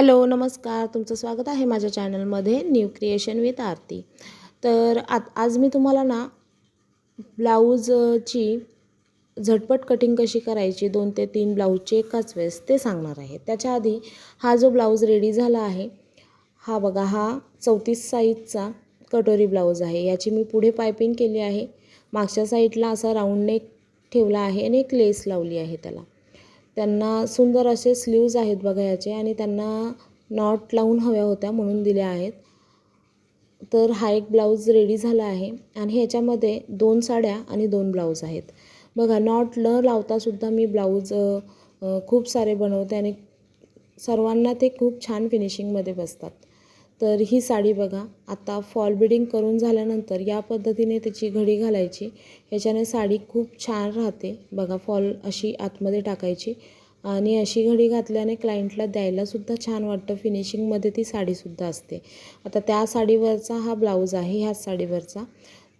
Hello नमस्कार, तुमचं स्वागत आहे माझ्या चॅनलमध्ये न्यू क्रिएशन विथ आरती। तर आज मी तुम्हाला ना ब्लाऊजची झटपट कटिंग कशी करायची 2 ते 3 ब्लाऊजचे एकाच वेळेस ते सांगणार आहे। त्याच्या आधी हा जो ब्लाऊज रेडी झाला आहे हा बघा, हा 34 साईजचा कटोरी ब्लाऊज आहे। याची मी पुढे पाइपिंग केली आहे, मागच्या साईडला असा राऊंड नेक ठेवला आहे आणि एक लेस लावली आहे त्याला। त्यांना सुंदर असे स्लीव्ज आहेत बघा याचे, आणि त्यांना नॉट लावून हव्या होत्या म्हणून दिल्या आहेत। तर हा एक ब्लाऊज रेडी झाला आहे आणि ह्याच्यामध्ये 2 साड्या आणि 2 ब्लाऊज आहेत बघा। नॉट न लावता सुद्धा मी ब्लाऊज खूप सारे बनवते आणि सर्वांना ते खूप छान फिनिशिंगमध्ये बसतात। तर ही साडी बघा, आता फॉल बिडिंग करून झाल्यानंतर या पद्धतीने त्याची घडी घालायची, ह्याच्याने साडी खूप छान राहते बघा। फॉल अशी आतमध्ये टाकायची आणि अशी घडी घातल्याने क्लायंटला द्यायला सुद्धा छान वाटतं, फिनिशिंगमध्ये ती साडीसुद्धा असते। आता त्या साडीवरचा हा ब्लाऊज आहे, ह्याच साडीवरचा।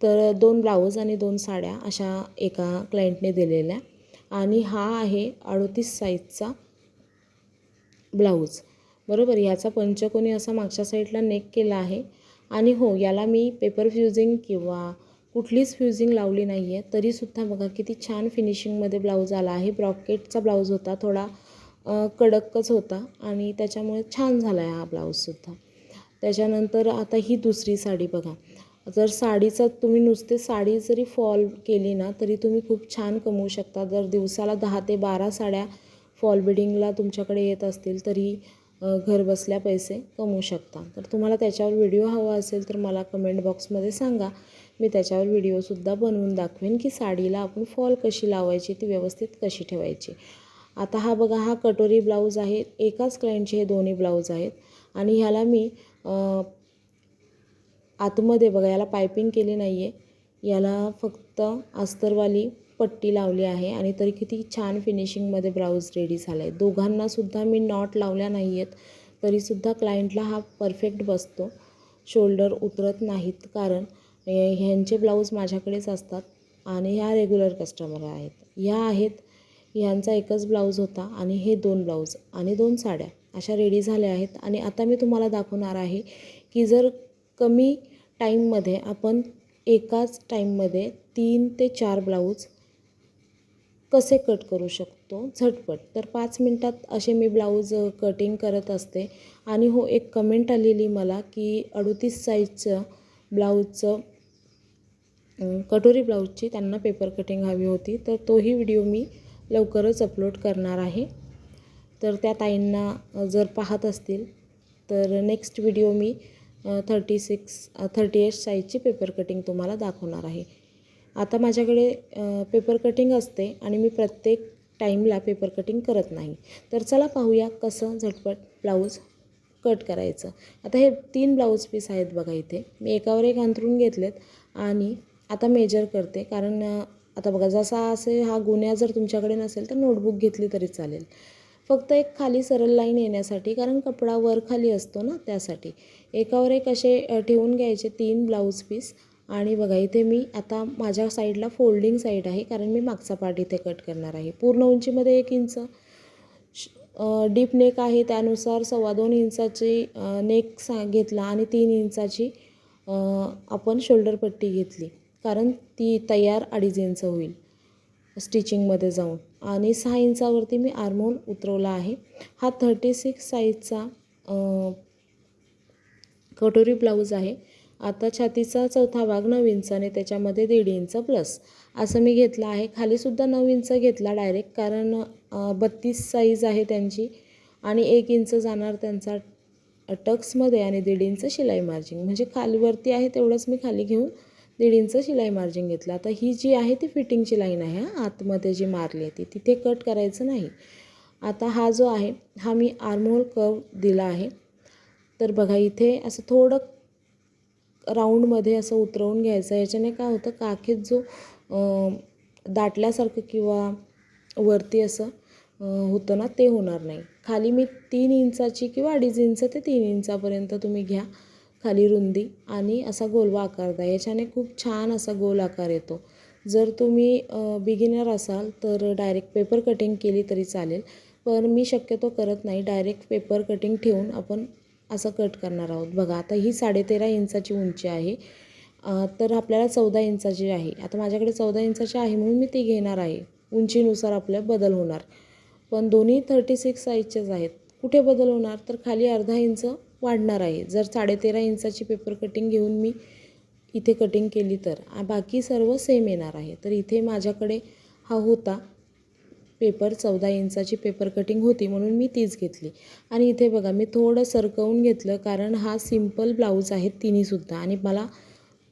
तर 2 ब्लाऊज आणि 2 साड्या अशा एका क्लायंटने दिलेल्या, आणि हा आहे 38 साईजचा ब्लाऊज बरोबर। ह्याचा पंचकोनी असा मागच्या साईडला नेक केला आहे, आणि हो याला मी पेपर फ्युजिंग किंवा कुठलीच फ्युजिंग लावली नाही आहे, तरीसुद्धा बघा किती छान फिनिशिंगमध्ये ब्लाऊज आला आहे। ब्रॉकेटचा ब्लाऊज होता, थोडा कडकच होता आणि त्याच्यामुळे छान झाला आहे हा ब्लाऊजसुद्धा। त्याच्यानंतर आता ही दुसरी साडी बघा। जर साडीचा तुम्ही नुसते साडी जरी फॉल केली ना तरी तुम्ही खूप छान कमवू शकता। जर दिवसाला 10 ते 12 साड्या फॉल बिडिंगला तुमच्याकडे येत असतील तरी घर बसल्या पैसे कमवू शकता। तर तुम्हाला त्याच्यावर व्हिडिओ हवा असेल तर मला कमेंट बॉक्समध्ये सांगा, मी त्याच्यावर व्हिडिओसुद्धा बनवून दाखवेन की साडीला आपण फॉल कशी लावायची, ती व्यवस्थित कशी ठेवायची। आता हा बघा, हा कटोरी ब्लाऊज आहे, एकाच क्लायंटचे हे दोन्ही ब्लाऊज आहेत, आणि ह्याला मी आतमध्ये बघा याला पाइपिंग केली नाही आहे, याला फक्त अस्तरवाली पट्टी लावली आहे, आणि तरी किती छान फिनिशिंगमध्ये ब्लाऊज रेडी झाला आहे। दोघांनासुद्धा मी नॉट लावल्या नाही आहेत, तरीसुद्धा क्लायंटला हा परफेक्ट बसतो, शोल्डर उतरत नाहीत, कारण ह्यांचे ब्लाऊज माझ्याकडेच असतात आणि ह्या रेग्युलर कस्टमर आहेत। ह्या आहेत, ह्यांचा एकच ब्लाऊज होता आणि हे 2 ब्लाऊज आणि 2 साड्या अशा रेडी झाल्या आहेत। आणि आता मी तुम्हाला दाखवणार आहे की जर कमी टाईममध्ये आपण एकाच टाईममध्ये 3 ते 4 ब्लाऊज कसे कट करू शकतो झटपट। तर 5 मिनटात असे मी ब्लाऊज कटिंग करत असते। आणि हो, एक कमेंट आलेली मला की 38 साईजचं ब्लाऊजचं कटोरी ब्लाऊजची त्यांना पेपर कटिंग हवी होती, तर तोही व्हिडिओ मी लवकरच अपलोड करणार आहे। तर त्या ताईंना जर पाहत असतील तर नेक्स्ट व्हिडिओ मी 38 साईजची पेपर कटिंग तुम्हाला दाखवणार आहे। आता माझ्याकडे पेपर कटिंग असते आणि मी प्रत्येक टाईमला पेपर कटिंग करत नाही। तर चला पाहूया कसं झटपट ब्लाऊज कट करायचं। आता हे 3 ब्लाऊज पीस आहेत बघा, इथे मी एकावर एक अंथरून घेतलेत आणि आता मेजर करते, कारण आता बघा जसा असे हा गुन्हा जर तुमच्याकडे नसेल तर नोटबुक घेतली तरी चालेल, फक्त एक खाली सरळ लाईन येण्यासाठी, कारण कपडा वर खाली असतो ना, त्यासाठी एकावर एक असे ठेवून घ्यायचे 3 ब्लाऊज पीस। आणि बघा इथे मी आता माझ्या साईडला फोल्डिंग साईड आहे, कारण मी मागचा पार्ट इथे कट करणार आहे। पूर्ण उंचीमध्ये 1 इंच डीप नेक आहे, त्यानुसार 2.25 इंचाची नेक घेतला आणि 3 इंचाची आपण शोल्डर पट्टी घेतली, कारण ती तयार 2.5 इंच होईल स्टिचिंगमध्ये जाऊन, आणि 6 इंचावरती मी आर्महोल उतरवला आहे। हा 36 साईजचा कटोरी ब्लाऊज आहे। आता छातीचा चौथा भाग 9 इंचाने, त्याच्यामध्ये 1.5 इंच प्लस असं मी घेतलं आहे। खालीसुद्धा 9 इंच घेतला डायरेक्ट, कारण 32 साईज आहे त्यांची, आणि 1 इंच जाणार त्यांचा टक्समध्ये आणि 1.5 इंच शिलाई मार्जिन, म्हणजे खालीवरती आहे तेवढंच मी खाली घेऊन 1.5 इंच शिलाई मार्जिन घेतलं। आता ही जी आहे ती फिटिंगची लाईन आहे, आतमध्ये जी मारली आहे तिथे कट करायचं नाही। आता हा जो आहे हा मी आर्महोल कर्व दिला आहे। तर बघा इथे असं थोडं राऊंडमध्ये असं उतरवून घ्यायचं, याच्याने काय होतं काखेत जो दाटल्यासारखं किंवा वरती असं होतं ना, ते होणार नाही। खाली मी 3 इंचाची किंवा 2.5 इंच ते 3 इंचापर्यंत तुम्ही घ्या खाली रुंदी, आणि असा गोलवा आकार द्या, याच्याने खूप छान असा गोल आकार येतो। जर तुम्ही बिगिनर असाल तर डायरेक्ट पेपर कटिंग केली तरी चालेल, पण मी शक्यतो करत नाही, डायरेक्ट पेपर कटिंग ठेवून आपण असं कट करणार आहोत. बघा आता ही 13.5 इंचाची उंची आहे, तर आपल्याला 14 इंचाची आहे. आता माझ्याकडे 14 इंचाची आहे म्हणून मी ती घेणार आहे. उंचीनुसार आपल्या बदल होणार, पण दोन्ही 36 साईजचेच आहेत. कुठे बदल होणार तर खाली अर्धा इंच वाढणार आहे. जर 13.5 इंचाची पेपर कटिंग घेऊन मी इथे कटिंग केली तर बाकी सर्व सेम येणार आहे. तर इथे माझ्याकडे हा होता पेपर, 14 इंचाची पेपर कटिंग होती म्हणून मी तीच घेतली. आणि इथे बघा मी थोडं सरकवून घेतलं, कारण हा सिंपल ब्लाऊज आहे तिन्हीसुद्धा आणि मला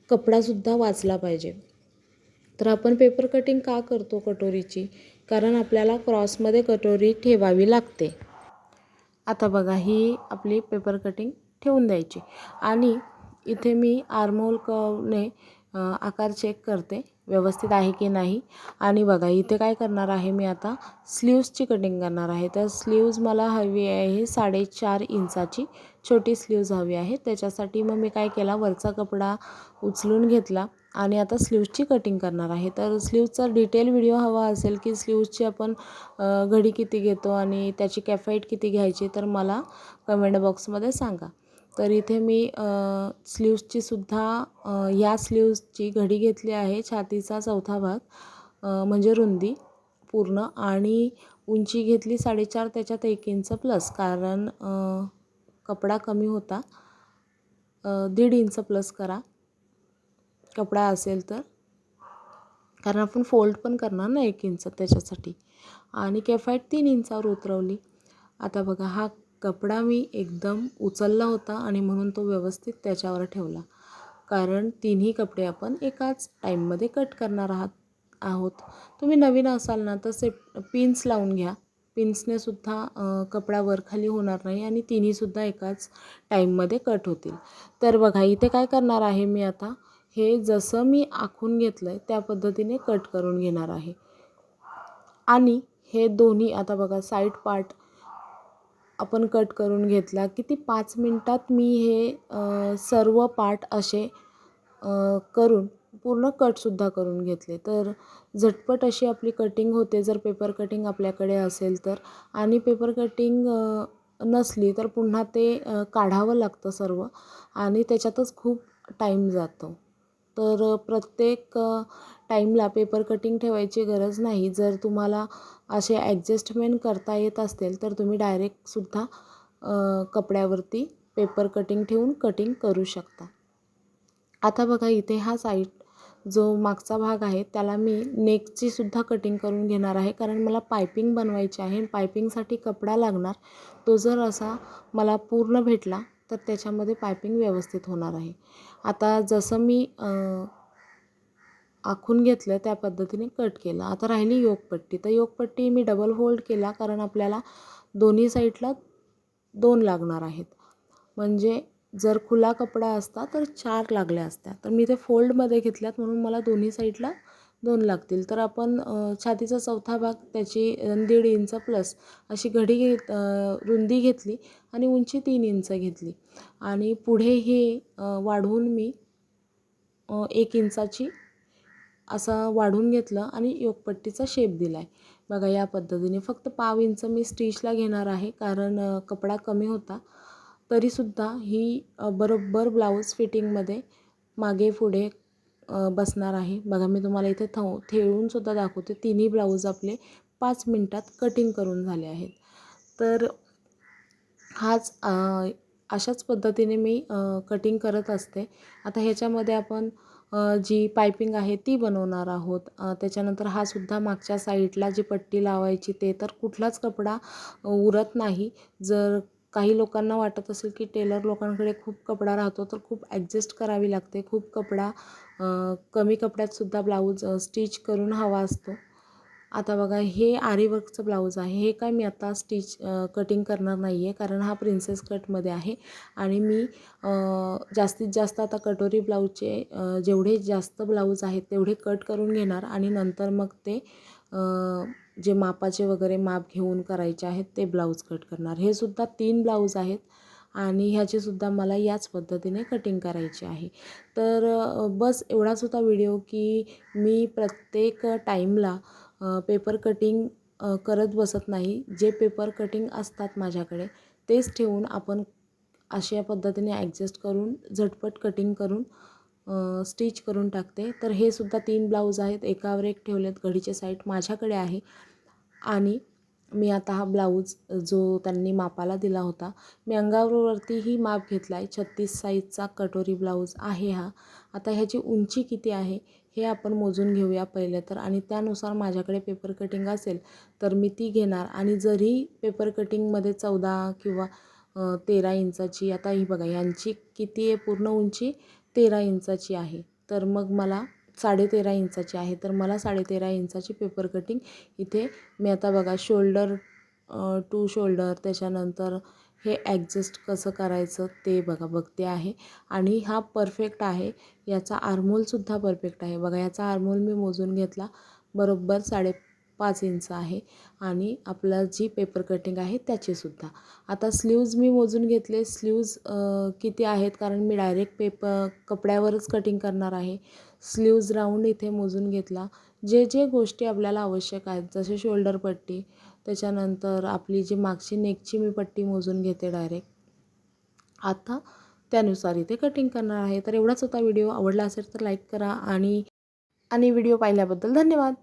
कपडासुद्धा वाचला पाहिजे. तर आपण पेपर कटिंग का करतो कटोरीची, कारण आपल्याला क्रॉसमध्ये कटोरी ठेवावी लागते. आता बघा ही आपली पेपर कटिंग ठेवून द्यायची आणि इथे मी आर्महोल कर्वने आकार चेक करते व्यवस्थित आहे की नाही. आणि बघा इथे काय करणार आहे मी आता स्लीव्सची कटिंग करणार आहे. तर स्लीव्ज मला हवी आहे 4.5 इंचाची छोटी स्लीव्ज हवी आहे. त्याच्यासाठी मग मी काय केला, वरचा कपडा उचलून घेतला आणि आता स्लीव्सची कटिंग करणार आहे. तर स्लीव्सचा डिटेल व्हिडिओ हवा असेल की स्लीव्सची आपण घडी किती घेतो आणि त्याची कॅफाईट किती घ्यायची, तर मला कमेंट बॉक्समध्ये सांगा. तर इथे मी स्लीव्सची सुद्धा या स्लीव्सची घडी घेतली आहे, छातीचा चौथा भाग म्हणजे रुंदी पूर्ण, आणि उंची घेतली 4.5, त्याच्यात 1 इंच प्लस, कारण कपडा कमी होता. 1.5 इंच प्लस करा कपडा असेल तर, कारण आपण फोल्ड पण करणार ना 1 इंच त्याच्यासाठी. आणि कॅफाईट 3 इंचावर उतरवली. आता बघा हा कपडा मी एकदम उचलला होता आणि म्हणून तो व्यवस्थित त्याच्यावर ठेवला, कारण तिन्ही कपडे आपण एकाच टाईममध्ये कट करणार आहोत. तुम्ही नवीन असाल ना तर पिन्स लावून घ्या. पिन्सने सुद्धा कपडा वर खाली होणार नाही आणि तिन्हीसुद्धा एकाच टाईममध्ये कट होतील. तर बघा इथे काय करणार आहे मी आता, हे जसं मी आखून घेतलं आहे त्या पद्धतीने कट करून घेणार आहे. आणि हे दोन्ही आता बघा साईड पार्ट आपण कट करून घेतला. किती 5 मिनटात मी हे सर्व पार्ट असे करून पूर्ण कटसुद्धा करून घेतले. तर झटपट अशी आपली कटिंग होते जर पेपर कटिंग आपल्याकडे असेल तर. आणि पेपर कटिंग नसली तर पुन्हा ते काढावं लागतं सर्व आणि त्याच्यातच खूप टाईम जातो. तर प्रत्येक टाईमला पेपर कटिंग ठेवायची गरज नाही. जर तुम्हाला असे ॲडजस्टमेंट करता येत असतील तर तुम्ही डायरेक्टसुद्धा कपड्यावरती पेपर कटिंग ठेवून कटिंग करू शकता. आता बघा इथे हा साईड जो मागचा भाग आहे त्याला मी नेकची सुद्धा कटिंग करून घेणार आहे, कारण मला पायपिंग बनवायची आहे. पायपिंगसाठी कपडा लागणार, तो जर असा मला पूर्ण भेटला तर त्याच्यामध्ये पायपिंग व्यवस्थित होणार आहे. आता जसं मी आखून घेतलं त्या पद्धतीने कट केलं. आता राहिली योकपट्टी. तर योकपट्टी मी डबल फोल्ड केला, कारण आपल्याला दोन्ही साईडला 2 लागणार आहेत. म्हणजे जर खुला कपडा असता तर 4 लागल्या असत्या, तर मी ते फोल्डमध्ये घेतल्यात म्हणून मला दोन्ही साईडला 2 लागतील. तर आपण छातीचा चौथा भाग त्याची 1.5 इंच प्लस अशी रुंदी घेतली आणि उंची 3 इंच घेतली आणि पुढे हे वाढवून मी 1 इंचाची असं वाढवून घेतलं आणि योकपट्टीचा शेप दिला आहे. बघा या पद्धतीने फक्त पाव इंच मी स्टिचला घेणार आहे, कारण कपडा कमी होता. तरीसुद्धा ही बरोबर ब्लाऊज फिटिंगमध्ये मागे पुढे बसणार आहे. बघा मी तुम्हाला इथे ठेवूनसुद्धा दाखवते. तिन्ही ब्लाऊज आपले 5 मिनटात कटिंग करून झाले आहेत. तर अशाच पद्धतीने मी कटिंग करत असते. आता ह्याच्यामध्ये आपण जी पायपिंग आहे ती बनवणार आहोत. त्याच्यानंतर हा सुद्धा मागच्या साईडला जी पट्टी लावायची ते तर कुठलाच कपडा उरत नाही. जर काही लोकांना वाटत असेल की टेलर लोकांकडे खूप कपडा राहतो तर खूप ॲडजस्ट करावी लागते. खूप कपडा कमी कपड्यातसुद्धा ब्लाऊज स्टिच करून हवा असतो. आता बघा हे आरी वर्कचं ब्लाऊज आहे. हे काय मी आता कटिंग करणार नाही आहे, कारण हा प्रिन्सेस कटमध्ये आहे आणि मी जास्तीत जास्त आता कटोरी ब्लाऊजचे जेवढे जास्त ब्लाऊज आहेत तेवढे कट करून घेणार आणि नंतर मग ते जे मापाचे वगैरे माप घेऊन करायचे आहेत ते ब्लाऊज कट करणार. हे सुद्धा 3 ब्लाऊज आहेत आणि ह्याचीसुद्धा मला याच पद्धतीने कटिंग करायची आहे. तर बस एवढाच होता व्हिडिओ की मी प्रत्येक टाईमला पेपर कटिंग करत बसत नाही. जे पेपर कटिंग असतात माझ्याकडे तेच ठेवून आपण अशा पद्धतीने ॲडजस्ट करून झटपट कटिंग करून स्टिच करून टाकते. तर हे सुद्धा 3 ब्लाऊज आहेत, एकावर एक ठेवलेत. घडीचे साईड माझ्याकडे आहे आणि मी आता हा ब्लाऊज जो त्यांनी मापाला दिला होता, मी अंगावरतीही माप घेतला आहे. 36 साईजचा कटोरी ब्लाऊज आहे हा. आता ह्याची उंची किती आहे हे आपण मोजून घेऊया पहिले तर, आणि त्यानुसार माझ्याकडे पेपर कटिंग असेल तर मी ती घेणार. आणि जरी पेपर कटिंगमध्ये 14 किंवा 13 इंचाची, आता ही बघा यांची किती आहे पूर्ण उंची 13 इंचाची आहे, तर मग मला 13.5 इंचाची आहे, तर मला 13.5 इंचाची पेपर कटिंग इथे मी आता बघा शोल्डर टू शोल्डर त्याच्यानंतर हे ॲडजस्ट कसं करायचं ते बघते आहे. आणि हा परफेक्ट आहे. याचा आर्महोलसुद्धा परफेक्ट आहे. बघा याचा आर्महोल मी मोजून घेतला, बरोबर 5.5 इंच आहे. आणि आपलं जी पेपर कटिंग आहे त्याचीसुद्धा. आता स्लीव्ज मी मोजून घेतले. स्लीव्ज किती आहेत, कारण मी डायरेक्ट कपड्यावरच कटिंग करणार आहे. स्लीव्ज राऊंड इथे मोजून घेतला. जे गोष्टी आपल्याला आवश्यक आहेत, जसे शोल्डर पट्टी, त्याच्यानंतर आपली जी मागची नेकची मी पट्टी मोजून घेते डायरेक्ट. आता त्यानुसार इथे कटिंग करणार आहे. तर एवढाच होता व्हिडिओ. आवडला असेल तर लाईक करा आणि व्हिडिओ पाहिल्याबद्दल धन्यवाद.